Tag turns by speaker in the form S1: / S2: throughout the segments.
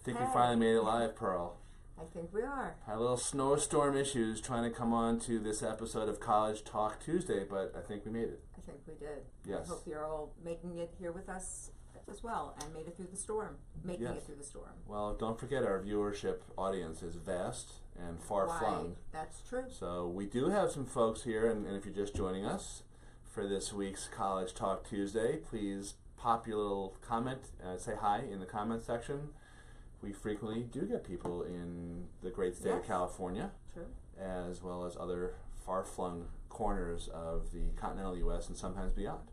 S1: I think we finally made it live, Pearl.
S2: I think we are.
S1: Had a little snowstorm issues trying to come on to this episode of College Talk Tuesday, but I think we made it.
S2: I think we did.
S1: Yes.
S2: I hope you're all making it here with us as well and made it through the storm. It through the storm.
S1: Well, don't forget our viewership audience is vast and far-flung.
S2: That's true.
S1: So we do have some folks here, and if you're just joining us for this week's College Talk Tuesday, please pop your little comment, say hi in the comment section. We frequently do get people in the great state of California, as well as other far-flung corners of the continental U.S. and sometimes beyond.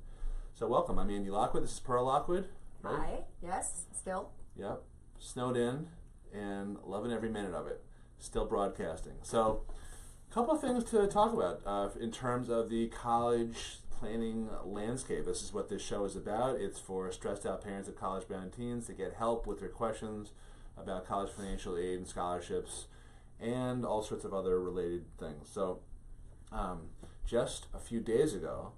S1: So welcome. I'm Andy Lockwood. This is Pearl Lockwood. Right?
S2: Hi. Yes. Still.
S1: Yep. Snowed in and loving every minute of it. Still broadcasting. So a couple of things to talk about in terms of the college planning landscape. This is what this show is about. It's for stressed out parents of college-bound teens to get help with their questions about college financial aid and scholarships and all sorts of other related things. So just a few days ago,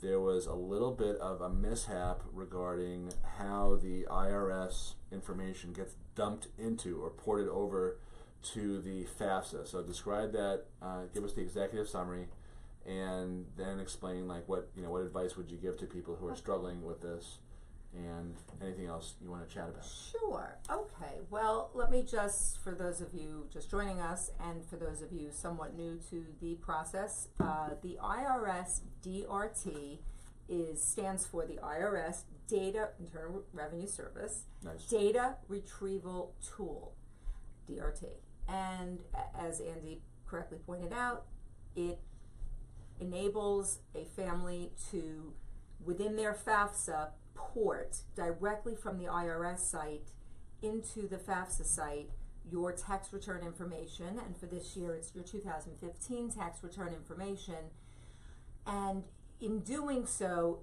S1: there was a little bit of a mishap regarding how the IRS information gets dumped into or ported over to the FAFSA. So describe that, give us the executive summary, and then explain what advice would you give to people who are struggling with this, and anything else you want to chat about.
S2: Sure. Okay. Well, let me just, for those of you just joining us and for those of you somewhat new to the process, the IRS DRT stands for the IRS Internal Revenue Service Data Retrieval Tool, DRT. And as Andy correctly pointed out, it enables a family to, within their FAFSA, port directly from the IRS site into the FAFSA site your tax return information, and for this year it's your 2015 tax return information, and in doing so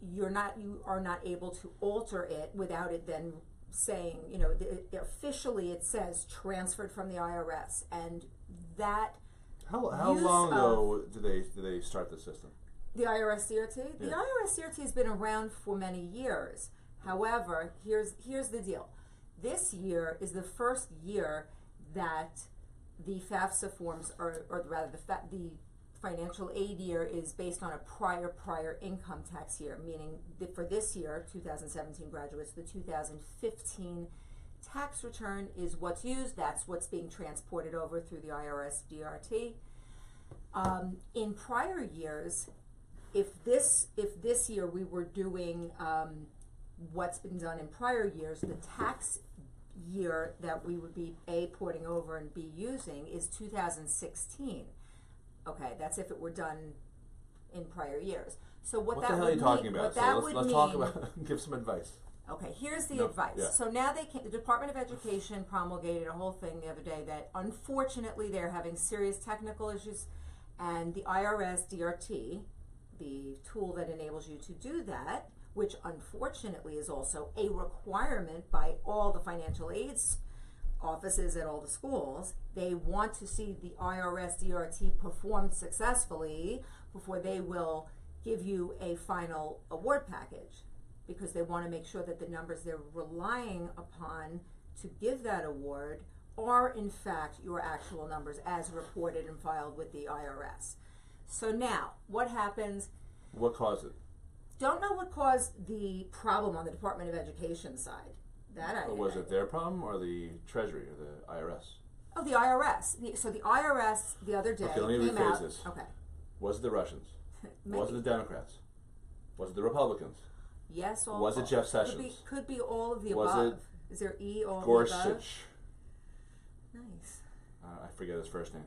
S2: you are not able to alter it without it then saying, officially it says transferred from the IRS, and that
S1: how long ago did they start the system?
S2: The IRS CRT? The IRS CRT has been around for many years. However, here's the deal. This year is the first year that the FAFSA forms, or rather the financial aid year is based on a prior income tax year, meaning that for this year, 2017 graduates, the 2015 tax return is what's used. That's what's being transported over through the IRS DRT. In prior years, if this year we were doing what's been done in prior years, the tax year that we would be porting over and be using is 2016. Okay, that's if it were done in prior years. So what
S1: the hell are you talking about? So let's talk about. Give some advice.
S2: Okay, here's the advice. Yeah. So now the Department of Education promulgated a whole thing the other day that unfortunately they're having serious technical issues, and the IRS DRT, the tool that enables you to do that, which unfortunately is also a requirement by all the financial aids offices at all the schools, they want to see the IRS DRT performed successfully before they will give you a final award package, because they want to make sure that the numbers they're relying upon to give that award are in fact your actual numbers as reported and filed with the IRS. So now, what happens?
S1: What caused it?
S2: Don't know what caused the problem on the Department of Education side.
S1: Was it their problem or the Treasury or the IRS?
S2: Oh, the IRS. So the IRS the other day
S1: let me
S2: came
S1: rephrase
S2: out.
S1: This.
S2: Okay.
S1: Was it the Russians? Was it the Democrats? Was it the Republicans?
S2: Yes, all.
S1: Was it Jeff Sessions?
S2: Could be all of the
S1: was
S2: above.
S1: It
S2: is there all
S1: Gorsuch?
S2: Of the above? Nice.
S1: I forget his first name.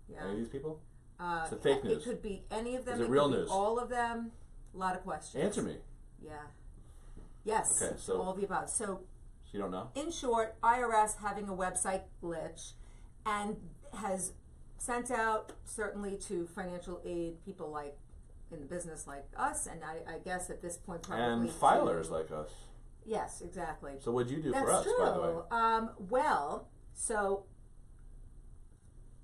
S2: Yeah.
S1: Any of these people? It's the fake news.
S2: It could be any of them.
S1: Is it real news?
S2: All of them. A lot of questions.
S1: Answer me.
S2: Yeah. Yes.
S1: Okay, so
S2: all of the above. So
S1: you don't know?
S2: In short, IRS having a website glitch and has sent out, certainly to financial aid people like in the business like us, and I guess at this point probably
S1: and filers like us.
S2: Yes, exactly.
S1: So what'd you do
S2: That's
S1: for us,
S2: true.
S1: By the way?
S2: Well, so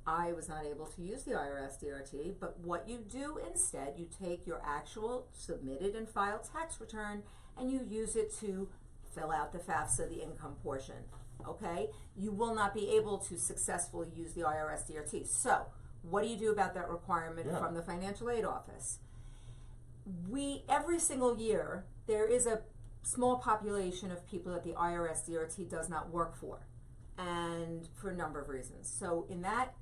S2: I was not able to use the IRS DRT, but what you do instead, you take your actual submitted and filed tax return and you use it to fill out the FAFSA, the income portion, okay? You will not be able to successfully use the IRS DRT. So, what do you do about that requirement from the financial aid office? Every single year, there is a small population of people that the IRS DRT does not work for, and for a number of reasons. So in that,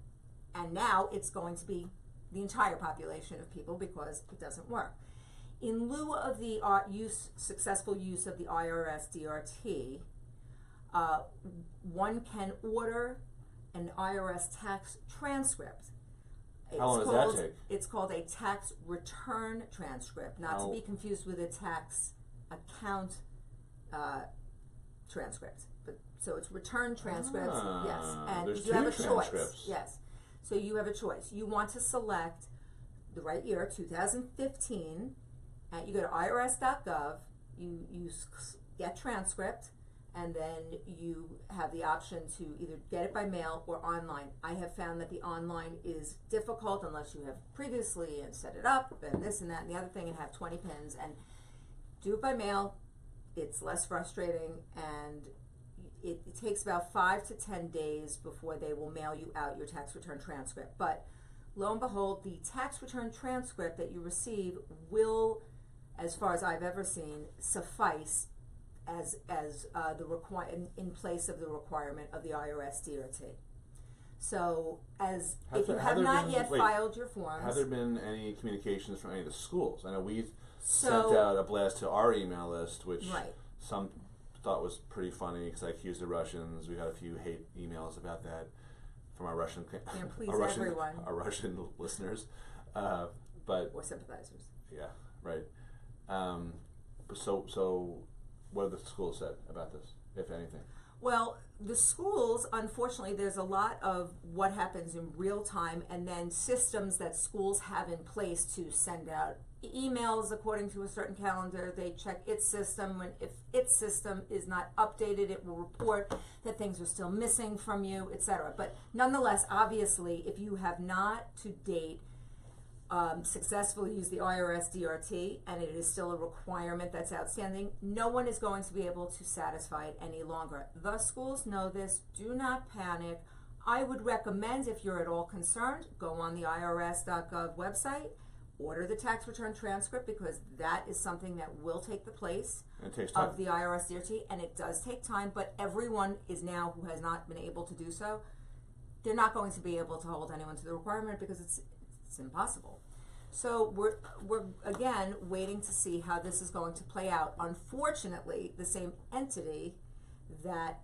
S2: and now it's going to be the entire population of people because it doesn't work. In lieu of the successful use of the IRS DRT, one can order an IRS tax transcript.
S1: How long does that take?
S2: It's called a tax return transcript, not to be confused with a tax account transcript. So it's return transcripts, yes. And
S1: there's
S2: you have a
S1: two
S2: choice.
S1: transcripts.
S2: Yes. So you have a choice. You want to select the right year, 2015, and you go to irs.gov, you get transcript, and then you have the option to either get it by mail or online. I have found that the online is difficult unless you have previously and set it up and this and that and the other thing and have 20 pins, and do it by mail. It's less frustrating, and it takes about 5 to 10 days before they will mail you out your tax return transcript. But lo and behold, the tax return transcript that you receive will, as far as I've ever seen, suffice as in place of the requirement of the IRS DRT. So if you have not yet filed your forms,
S1: have there been any communications from any of the schools? I know we've sent out a blast to our email list, which some thought was pretty funny because I accused the Russians. We got a few hate emails about that from our Russian, our Russian listeners, but
S2: or sympathizers.
S1: Yeah, right. So what have the schools said about this, if anything?
S2: Well, the schools, unfortunately, there's a lot of what happens in real time, and then systems that schools have in place to send out emails according to a certain calendar. They check its system. If its system is not updated, it will report that things are still missing from you, etc. But nonetheless, obviously, if you have not to date successfully used the IRS DRT, and it is still a requirement that's outstanding, no one is going to be able to satisfy it any longer. The schools know this. Do not panic. I would recommend, if you're at all concerned, go on the irs.gov website, order the tax return transcript, because that is something that will take the place of the IRS DRT, and it does take time, but everyone is now who has not been able to do so, they're not going to be able to hold anyone to the requirement because it's impossible. So we're again waiting to see how this is going to play out. Unfortunately, the same entity that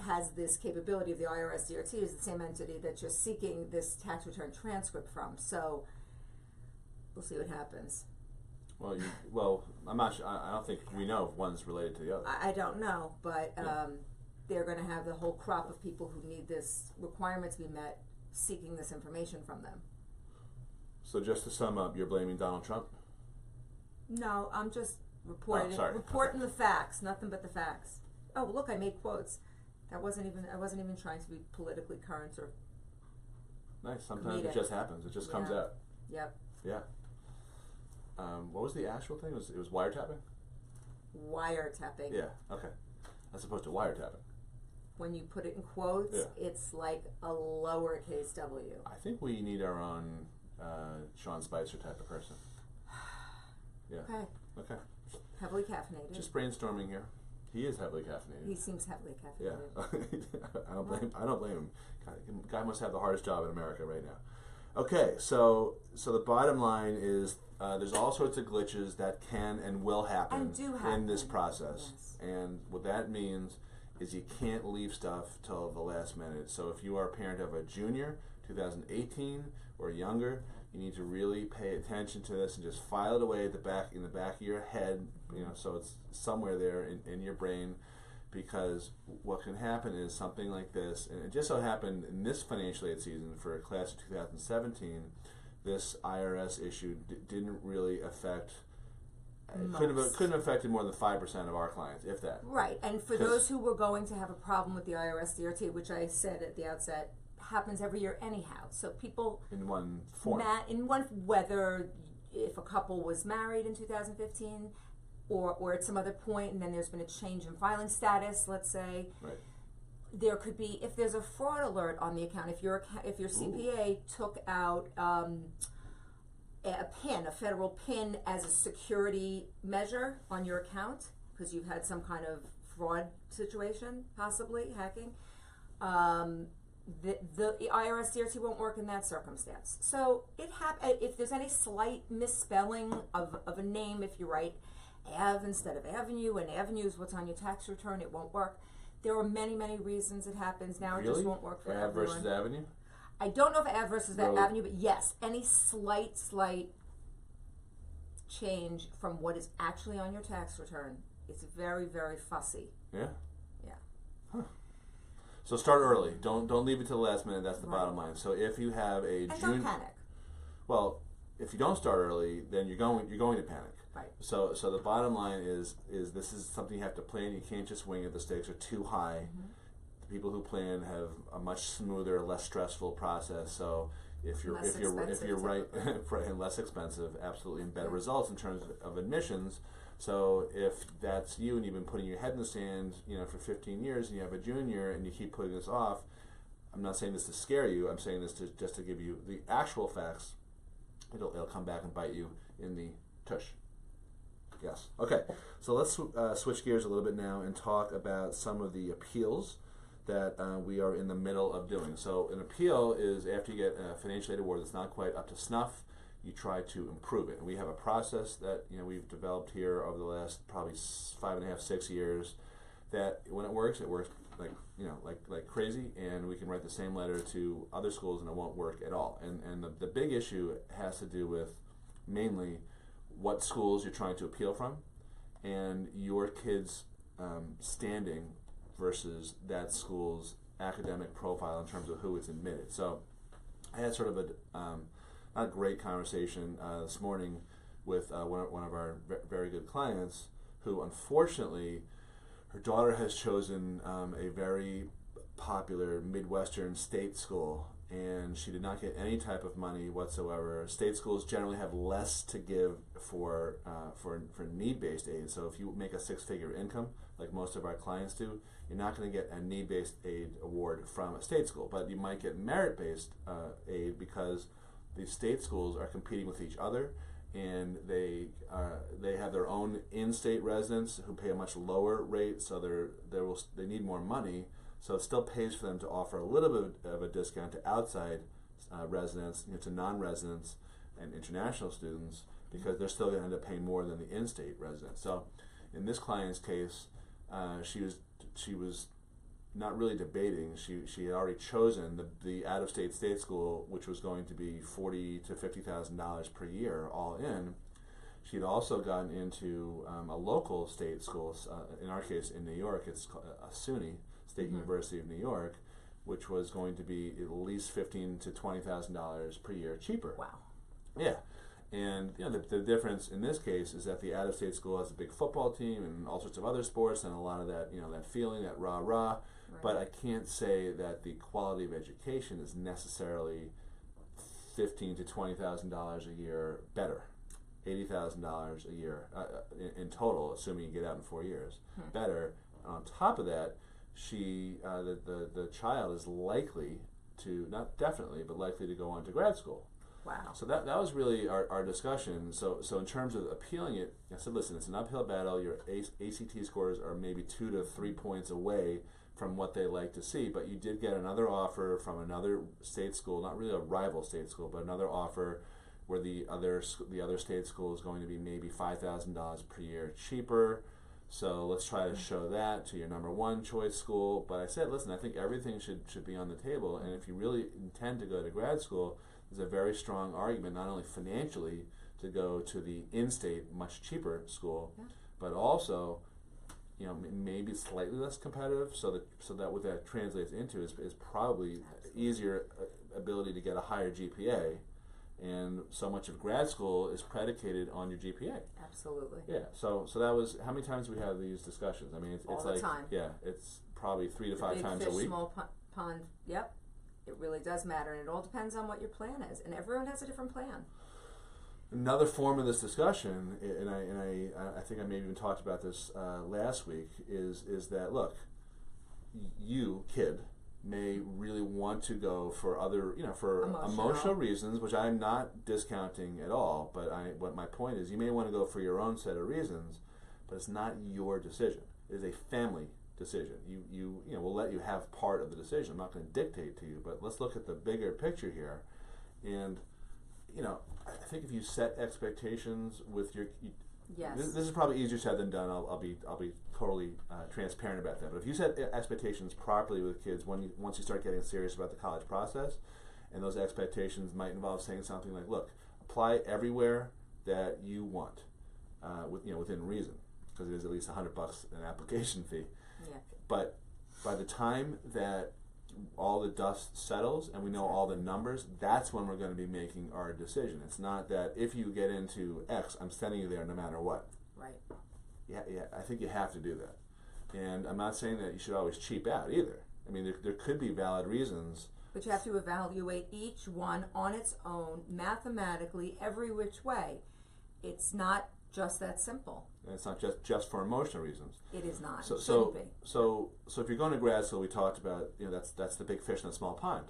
S2: has this capability of the IRS DRT is the same entity that you're seeking this tax return transcript from. So we'll see what happens.
S1: Well, I'm not sure. I don't think we know if one's related to the other.
S2: I don't know, but they're going to have the whole crop of people who need this requirement to be met seeking this information from them.
S1: So just to sum up, you're blaming Donald Trump?
S2: No, I'm just reporting the facts, nothing but the facts. Oh, look, I made quotes. I wasn't even trying to be politically current or
S1: nice. Sometimes comedic. It just happens. It just comes out.
S2: Yep.
S1: Yeah. What was the actual thing? It was wiretapping?
S2: Wiretapping.
S1: Yeah, okay. As opposed to wiretapping.
S2: When you put it in quotes, it's like a lowercase w.
S1: I think we need our own Sean Spicer type of person. Yeah. Okay.
S2: Heavily caffeinated.
S1: Just brainstorming here. He is heavily caffeinated.
S2: He seems heavily caffeinated.
S1: Yeah. I don't blame him. Guy must have the hardest job in America right now. Okay, so the bottom line is there's all sorts of glitches that can and will happen
S2: and do happen
S1: in this process.
S2: Yes.
S1: And what that means is you can't leave stuff till the last minute. So if you are a parent of a junior, 2018 or younger, you need to really pay attention to this and just file it away in the back of your head, so it's somewhere there in your brain, because what can happen is something like this, and it just so happened in this financial aid season for a class of 2017, this IRS issue didn't really affect. Couldn't have affected more than 5% of our clients, if that.
S2: Right, and for those who were going to have a problem with the IRS DRT, which I said at the outset, happens every year anyhow. So people
S1: in one form,
S2: whether if a couple was married in 2015, or at some other point, and then there's been a change in filing status, let's say.
S1: Right.
S2: There could be, if there's a fraud alert on the account, if your CPA took out a federal PIN as a security measure on your account because you've had some kind of fraud situation, possibly hacking, the IRS DRT won't work in that circumstance. So if there's any slight misspelling of a name, if you write Ave instead of Avenue, and Avenue is what's on your tax return, it won't work. There are many, many reasons it happens now.
S1: Really?
S2: It just won't work for
S1: Ave
S2: everyone.
S1: versus Avenue?
S2: I don't know if Ave versus
S1: Road.
S2: Avenue, but yes, any slight change from what is actually on your tax return, it's very, very fussy.
S1: Yeah.
S2: Yeah.
S1: Huh. So start early. Don't leave it to the last minute. That's the
S2: Right.
S1: bottom line. So if you have a
S2: And don't panic.
S1: well, if you don't start early, then you're going to panic.
S2: Right.
S1: So the bottom line is this is something you have to plan. You can't just wing it. The stakes are too high.
S2: Mm-hmm.
S1: The people who plan have a much smoother, less stressful process. So if you're
S2: Less
S1: right
S2: expensive,
S1: and less expensive, absolutely, and better results in terms of admissions. So if that's you and you've been putting your head in the sand, for 15 years, and you have a junior and you keep putting this off, I'm not saying this to scare you. I'm saying this just to give you the actual facts. It'll come back and bite you in the tush. Yes. Okay. So let's switch gears a little bit now and talk about some of the appeals that we are in the middle of doing. So an appeal is after you get a financial aid award that's not quite up to snuff, you try to improve it. And we have a process that we've developed here over the last probably 5.5, 6 years. That when it works like crazy, and we can write the same letter to other schools and it won't work at all. And the big issue has to do with mainly what schools you're trying to appeal from and your kid's standing versus that school's academic profile in terms of who is admitted. So I had sort of a not a great conversation this morning with one of our very good clients who, unfortunately, her daughter has chosen a very popular Midwestern state school, and she did not get any type of money whatsoever. State schools generally have less to give for need-based aid. So if you make a six-figure income, like most of our clients do, you're not going to get a need-based aid award from a state school, but you might get merit-based aid because the state schools are competing with each other, and they have their own in-state residents who pay a much lower rate, so they need more money. So it still pays for them to offer a little bit of a discount to outside residents, to non-residents and international students, because they're still going to end up paying more than the in-state residents. So in this client's case, she was not really debating. She had already chosen the out-of-state state school, which was going to be $40,000 to $50,000 per year, all in. She'd also gotten into a local state school. In our case, in New York, it's SUNY, State University of New York, which was going to be at least $15,000 to $20,000 per year cheaper.
S2: Wow.
S1: Yeah. And the difference in this case is that the out-of-state school has a big football team and all sorts of other sports and a lot of that, that feeling, that rah-rah. Right. But I can't say that the quality of education is necessarily $15,000 to $20,000 a year better. $80,000 a year in total, assuming you get out in 4 years. Better. On top of that, the child is likely to, not definitely, but likely to go on to grad school.
S2: Wow.
S1: So that was really our discussion. So in terms of appealing it, I said, listen, it's an uphill battle. Your ACT scores are maybe 2 to 3 points away from what they like to see, but you did get another offer from another state school, not really a rival state school, but another offer where the other state school is going to be maybe $5,000 per year cheaper. So let's try to show that to your number one choice school. But I said, listen, I think everything should be on the table, and if you really intend to go to grad school, there's a very strong argument, not only financially, to go to the in-state, much cheaper school, but also, maybe slightly less competitive, so that what that translates into is probably easier ability to get a higher GPA, and so much of grad school is predicated on your GPA.
S2: Absolutely.
S1: Yeah. So that was, how many times we have these discussions? I mean, it's
S2: all the
S1: like
S2: time.
S1: Yeah, it's probably 3 to 5 times a week.
S2: Big fish, small pond. Yep. It really does matter, and it all depends on what your plan is, and everyone has a different plan.
S1: Another form of this discussion, and I think I maybe even talked about this last week, is that, look, you, kid, may really want to go for other, for emotional reasons, which I'm not discounting at all, but what my point is, you may want to go for your own set of reasons, but it's not your decision. It is a family decision. We'll let you have part of the decision. I'm not going to dictate to you, but let's look at the bigger picture here. And, I think if you set expectations with your,
S2: yes.
S1: This is probably easier said than done. I'll be totally transparent about that. But if you set expectations properly with kids, once you start getting serious about the college process, and those expectations might involve saying something like, "Look, apply everywhere that you want, within reason, because it is at least $100 an application fee."
S2: Yeah.
S1: But by the time that all the dust settles and we know all the numbers, that's when we're going to be making our decision. It's not that if you get into X, I'm sending you there no matter what.
S2: Right.
S1: Yeah, I think you have to do that. And I'm not saying that you should always cheap out either. I mean, there could be valid reasons.
S2: But you have to evaluate each one on its own, mathematically, every which way. It's not just that simple.
S1: And it's not just for emotional reasons.
S2: It is not.
S1: So,
S2: it shouldn't be.
S1: So if you're going to grad school, we talked about, that's the big fish in the small pond.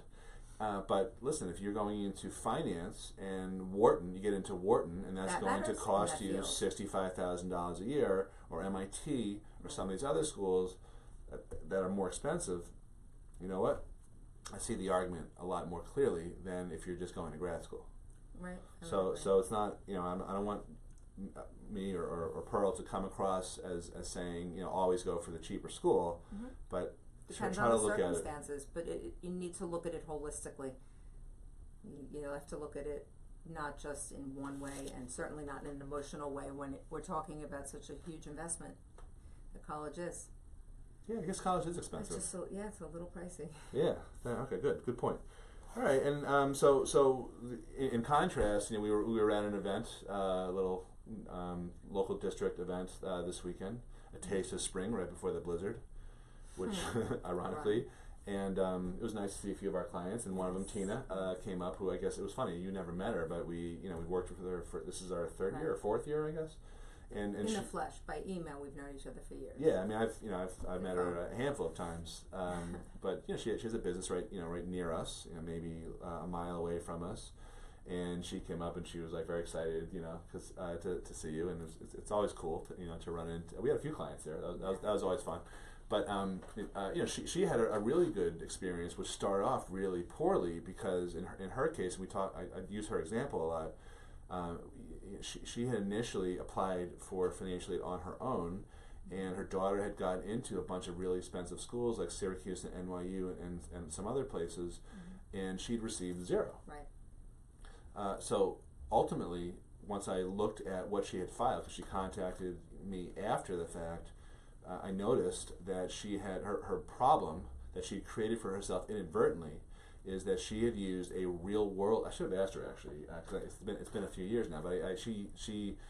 S1: But listen, if you're going into finance and Wharton, you get into Wharton, and that's going to cost you $65,000 a year, or MIT, or some of these other schools that are more expensive. You know what? I see the argument a lot more clearly than if you're just going to grad school.
S2: Right.
S1: So it's not, I don't want me or Pearl to come across as saying, always go for the cheaper school, but
S2: depends
S1: try
S2: on
S1: to
S2: the
S1: look
S2: circumstances, but you need to look at it holistically. You have to look at it not just in one way, and certainly not in an emotional way when we're talking about such a huge investment that college is.
S1: Yeah, I guess college is expensive.
S2: It's it's a little pricey.
S1: Yeah. Okay. Good point. All right. And so in contrast, we were at an event, a little local district event this weekend, a taste of spring right before the blizzard, which ironically, and it was nice to see a few of our clients, and one of them, Tina, came up, who I guess, it was funny, you never met her, but we worked with her for, this is our third year or fourth year, I guess. And
S2: in the flesh, by email, we've known each other for years.
S1: Yeah, I mean, I've met her a handful of times, but she has a business right near us, maybe a mile away from us, and she came up and she was like very excited, because to see you, and it's always cool to run into. We had a few clients there. That was always fun, but she had a really good experience, which started off really poorly because in her case, I use her example a lot. She had initially applied for financial aid on her own, and her daughter had gotten into a bunch of really expensive schools like Syracuse and NYU and some other places, and she'd received zero.
S2: Right.
S1: So ultimately, once I looked at what she had filed, because she contacted me after the fact, I noticed that she had her problem that she created for herself inadvertently is that she had used a real world. I should have asked her actually, because it's been a few years now. But she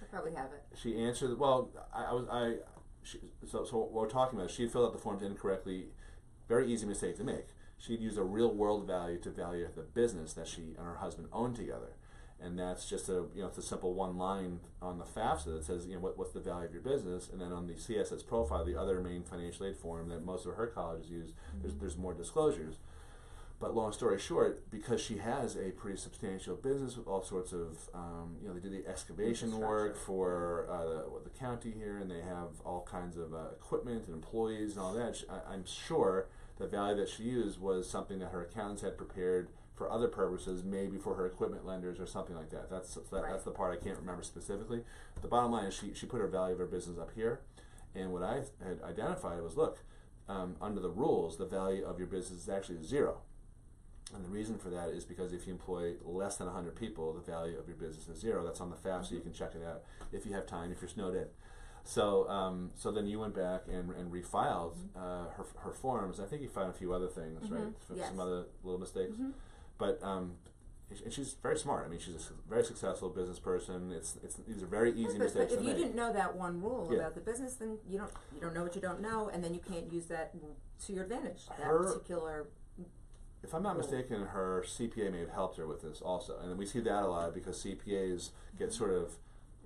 S2: I probably have it.
S1: She answered. Well, so what we're talking about. She had filled out the forms incorrectly. Very easy mistake to make. She'd used a real world value to value the business that she and her husband owned together, and that's just it's a simple one line on the FAFSA that says what's the value of your business, and then on the CSS profile, the other main financial aid form that most of her colleges use, there's more disclosures. But long story short, because she has a pretty substantial business with all sorts of, they do the excavation work for the county here, and they have all kinds of equipment and employees and all that. I'm sure the value that she used was something that her accountants had prepared for other purposes, maybe for her equipment lenders or something like that. That's the part I can't remember specifically. But the bottom line is she put her value of her business up here, and what I had identified was, look, under the rules, the value of your business is actually zero. And the reason for that is because if you employ less than 100 people, the value of your business is zero. That's on the FAFSA, so you can check it out if you have time, if you're snowed in. So then you went back and refiled her forms. I think you found a few other things, right?
S2: Yes.
S1: Some other little mistakes. But and she's very smart. I mean, she's a very successful business person. These are very easy mistakes to make.
S2: If you didn't know that one rule about the business, then you don't know what you don't know, and then you can't use that to your advantage. That particular
S1: if I'm not mistaken, her CPA may have helped her with this also, and we see that a lot because CPAs get sort of,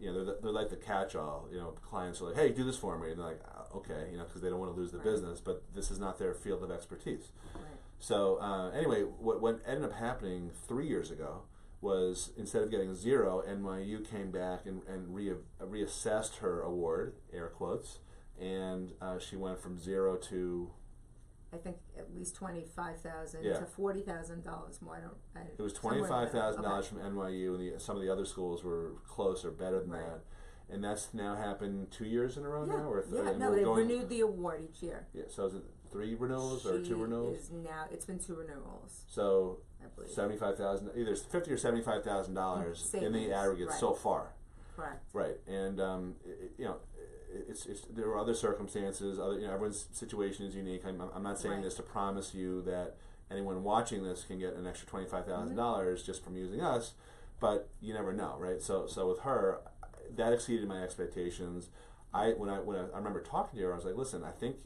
S1: they're like the catch-all. Clients are like, "Hey, do this for me," and they're like, "Okay," because they don't want to lose the business, but this is not their field of expertise.
S2: Right.
S1: So anyway, what ended up happening 3 years ago was instead of getting 0, NYU came back and reassessed her award, air quotes, and she went from 0 to,
S2: I think, at least $25,000
S1: Yeah.
S2: to $40,000 more.
S1: It was $25,000
S2: Okay.
S1: from NYU, and some of the other schools were close or better than
S2: Right.
S1: that. And that's now happened 2 years in a row now? Or and
S2: no,
S1: we're
S2: they've
S1: going,
S2: renewed the award each year.
S1: Yeah, so is it 3 renewals or 2 renewals?
S2: It's been 2 renewals,
S1: So
S2: I believe.
S1: $75,000, either $50,000 or $75,000 in the aggregate
S2: right.
S1: so far.
S2: Correct.
S1: Right, and it's there are other circumstances. Everyone's situation is unique. I'm not saying
S2: Right.
S1: this to promise you that anyone watching this can get an extra $25,000 just from using us, but you never know, right? So with her, that exceeded my expectations. When I remember talking to her, I was like, listen, I think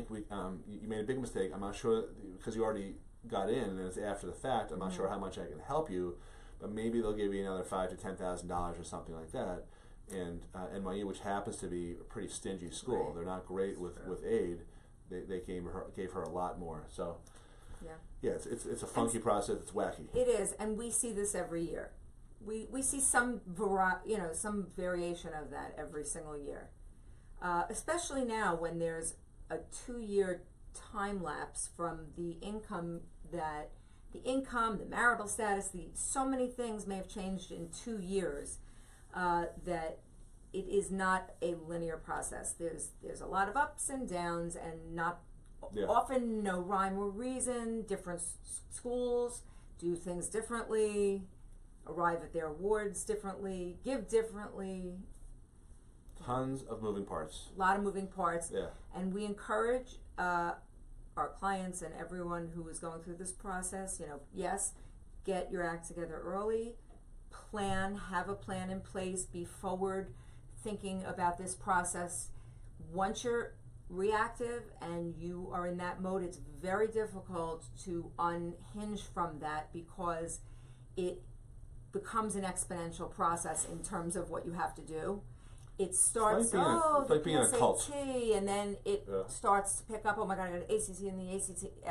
S1: we you made a big mistake. I'm not sure because you already got in and it's after the fact. I'm not sure how much I can help you, but maybe they'll give you another $5,000 to $10,000 or something like that. And NYU, which happens to be a pretty stingy school,
S2: Right.
S1: they're not great with aid. They gave her a lot more. So yeah, it's a funky process. It's wacky.
S2: It is, and we see this every year. We see some some variation of that every single year, especially now when there's a 2-year time lapse from the income, the marital status, so many things may have changed in 2 years that it is not a linear process. There's a lot of ups and downs, and often no rhyme or reason. Different schools do things differently, arrive at their awards differently, give differently.
S1: Tons of moving parts.
S2: A lot of moving parts.
S1: Yeah.
S2: And we encourage our clients and everyone who is going through this process, yes, get your act together early, have a plan in place, be forward thinking about this process. Once you're reactive and you are in that mode, it's very difficult to unhinge from that because it becomes an exponential process in terms of what you have to do. It starts,
S1: it's like being a cult.
S2: SAT, and then it starts to pick up, oh my God, I got an ACT and the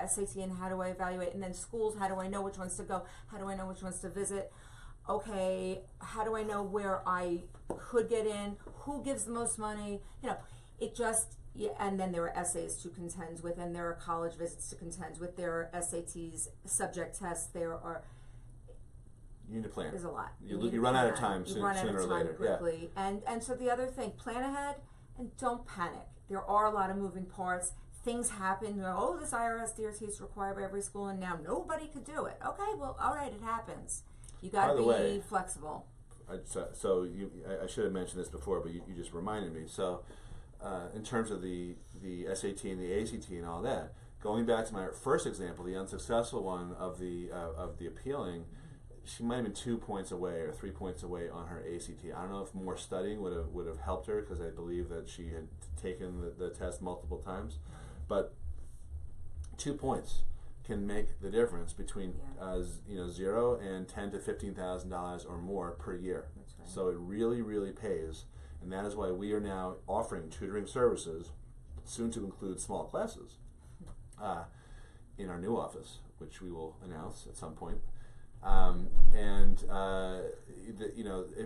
S2: SAT, and how do I evaluate? And then schools, how do I know which ones to go? How do I know which ones to visit? Okay, how do I know where I could get in? Who gives the most money? It just, and then there are essays to contend with, and there are college visits to contend with, there are SATs, subject tests, there are...
S1: You need to plan.
S2: There's a lot.
S1: You run out of time sooner or later.
S2: Quickly. Yeah. And so the other thing, plan ahead and don't panic. There are a lot of moving parts. Things happen. This IRS DRT is required by every school, and now nobody could do it. Okay, well, all right, it happens. You got to be flexible.
S1: I should have mentioned this before, but you just reminded me. So, in terms of the SAT and the ACT and all that, going back to my first example, the unsuccessful one of the appealing, she might have been 2 points away or 3 points away on her ACT. I don't know if more studying would have helped her because I believe that she had taken the test multiple times, but 2 points can make the difference between 0 and $10,000 to $15,000 or more per year.
S2: That's right.
S1: So it really, really pays, and that is why we are now offering tutoring services, soon to include small classes, in our new office, which we will announce at some point.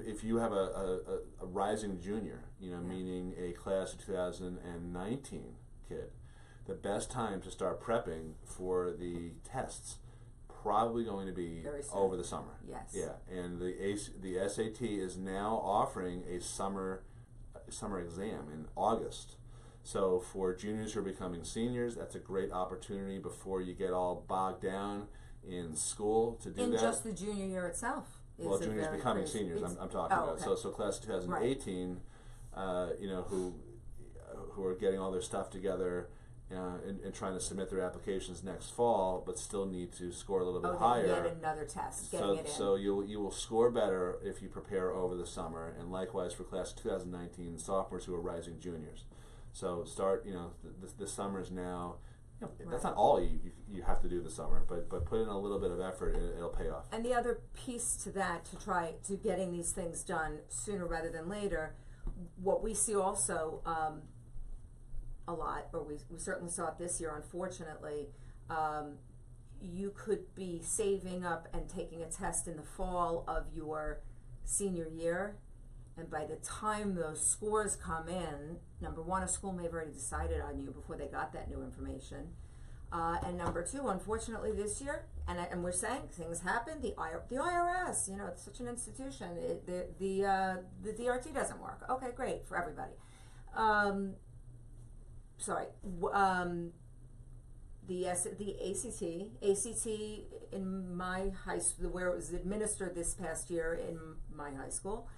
S1: If you have a rising junior, meaning a class of 2019 kid, the best time to start prepping for the tests probably going to be over the summer.
S2: Yes.
S1: Yeah, and the SAT is now offering a summer exam in August. So for juniors who are becoming seniors, that's a great opportunity before you get all bogged down in school to do that.
S2: In just the junior year itself.
S1: Well, juniors becoming seniors, I'm talking about.
S2: Okay.
S1: So class of 2018, who are getting all their stuff together and trying to submit their applications next fall, but still need to score a little bit higher.
S2: Yet another test, getting it in.
S1: So you will score better if you prepare over the summer, and likewise for class of 2019 sophomores who are rising juniors. So start, this summer is now You know, that's not all you have to do this summer, but put in a little bit of effort, and it'll pay off.
S2: And the other piece to that, to try to getting these things done sooner rather than later, what we see also a lot, or we certainly saw it this year, unfortunately, you could be saving up and taking a test in the fall of your senior year, and by the time those scores come in, number one, a school may have already decided on you before they got that new information. And number two, unfortunately this year, and we're saying things happen, the IRS, you know, it's such an institution, the DRT doesn't work. Okay, great, for everybody. The ACT in my high school, where it was administered this past year in my high school,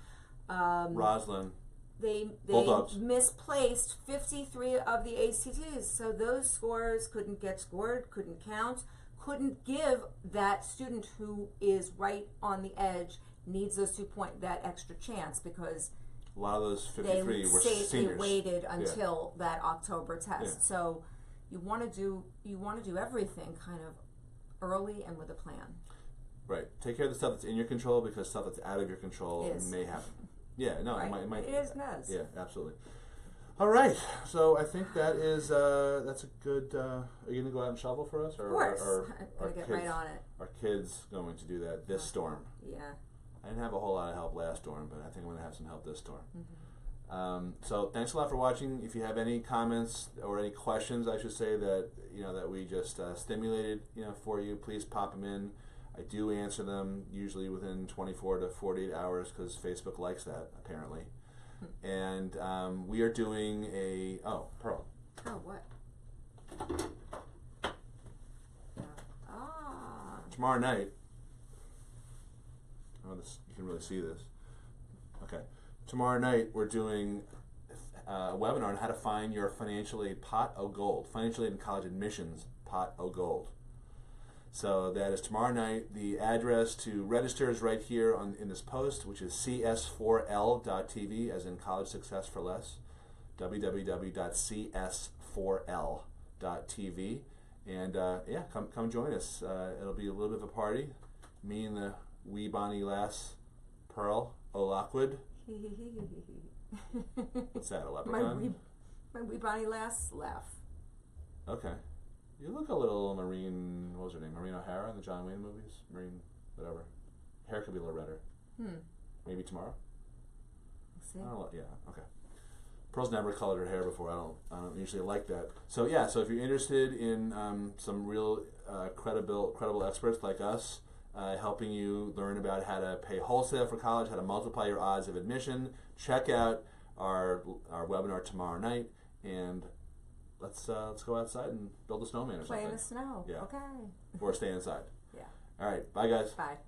S1: Roslyn.
S2: They
S1: Bulldogs.
S2: misplaced 53 of the ACTs, so those scores couldn't get scored, couldn't count, couldn't give that student who is right on the edge, needs those 2 point, that extra chance, because
S1: A lot of those 53 were seniors.
S2: they waited until that October test.
S1: Yeah.
S2: So you want to do everything kind of early and with a plan.
S1: Right. Take care of the stuff that's in your control, because stuff that's out of your control may happen. Yeah, no,
S2: Right.
S1: it might.
S2: It is nuts.
S1: Yeah, absolutely. All right, so I think that's a good. Are you gonna go out and shovel for us, or
S2: Of course,
S1: are
S2: I'm gonna get right on it.
S1: Our kids going to do that this storm?
S2: Yeah.
S1: I didn't have a whole lot of help last storm, but I think I'm gonna have some help this storm.
S2: Mm-hmm.
S1: So thanks a lot for watching. If you have any comments or any questions, I should say, that that we just stimulated for you, please pop them in. I do answer them usually within 24 to 48 hours, because Facebook likes that, apparently. And we are doing Pearl.
S2: Oh, what?
S1: Tomorrow night. You can really see this. Okay. Tomorrow night we're doing a webinar on how to find your financial aid pot of gold. Financial aid and college admissions pot of gold. So that is tomorrow night. The address to register is right here in this post, which is cs4l.tv, as in College Success for Less, www.cs4l.tv. And come join us. It'll be a little bit of a party. Me and the wee bonnie lass, Pearl O'Lockwood. What's that, a leprechaun?
S2: My wee bonnie lass laugh.
S1: Okay. You look a little Maureen, what was her name? Maureen O'Hara in the John Wayne movies? Maureen, whatever. Hair could be a little redder. Maybe tomorrow?
S2: We'll see.
S1: Yeah, okay. Pearl's never colored her hair before. I don't usually like that. So yeah, so if you're interested in some real credible experts like us, helping you learn about how to pay wholesale for college, how to multiply your odds of admission, check out our webinar tomorrow night, and let's go outside and build a snowman or something.
S2: Play in the snow.
S1: Yeah.
S2: Okay.
S1: Or stay inside.
S2: Yeah.
S1: All right. Bye, guys.
S2: Bye.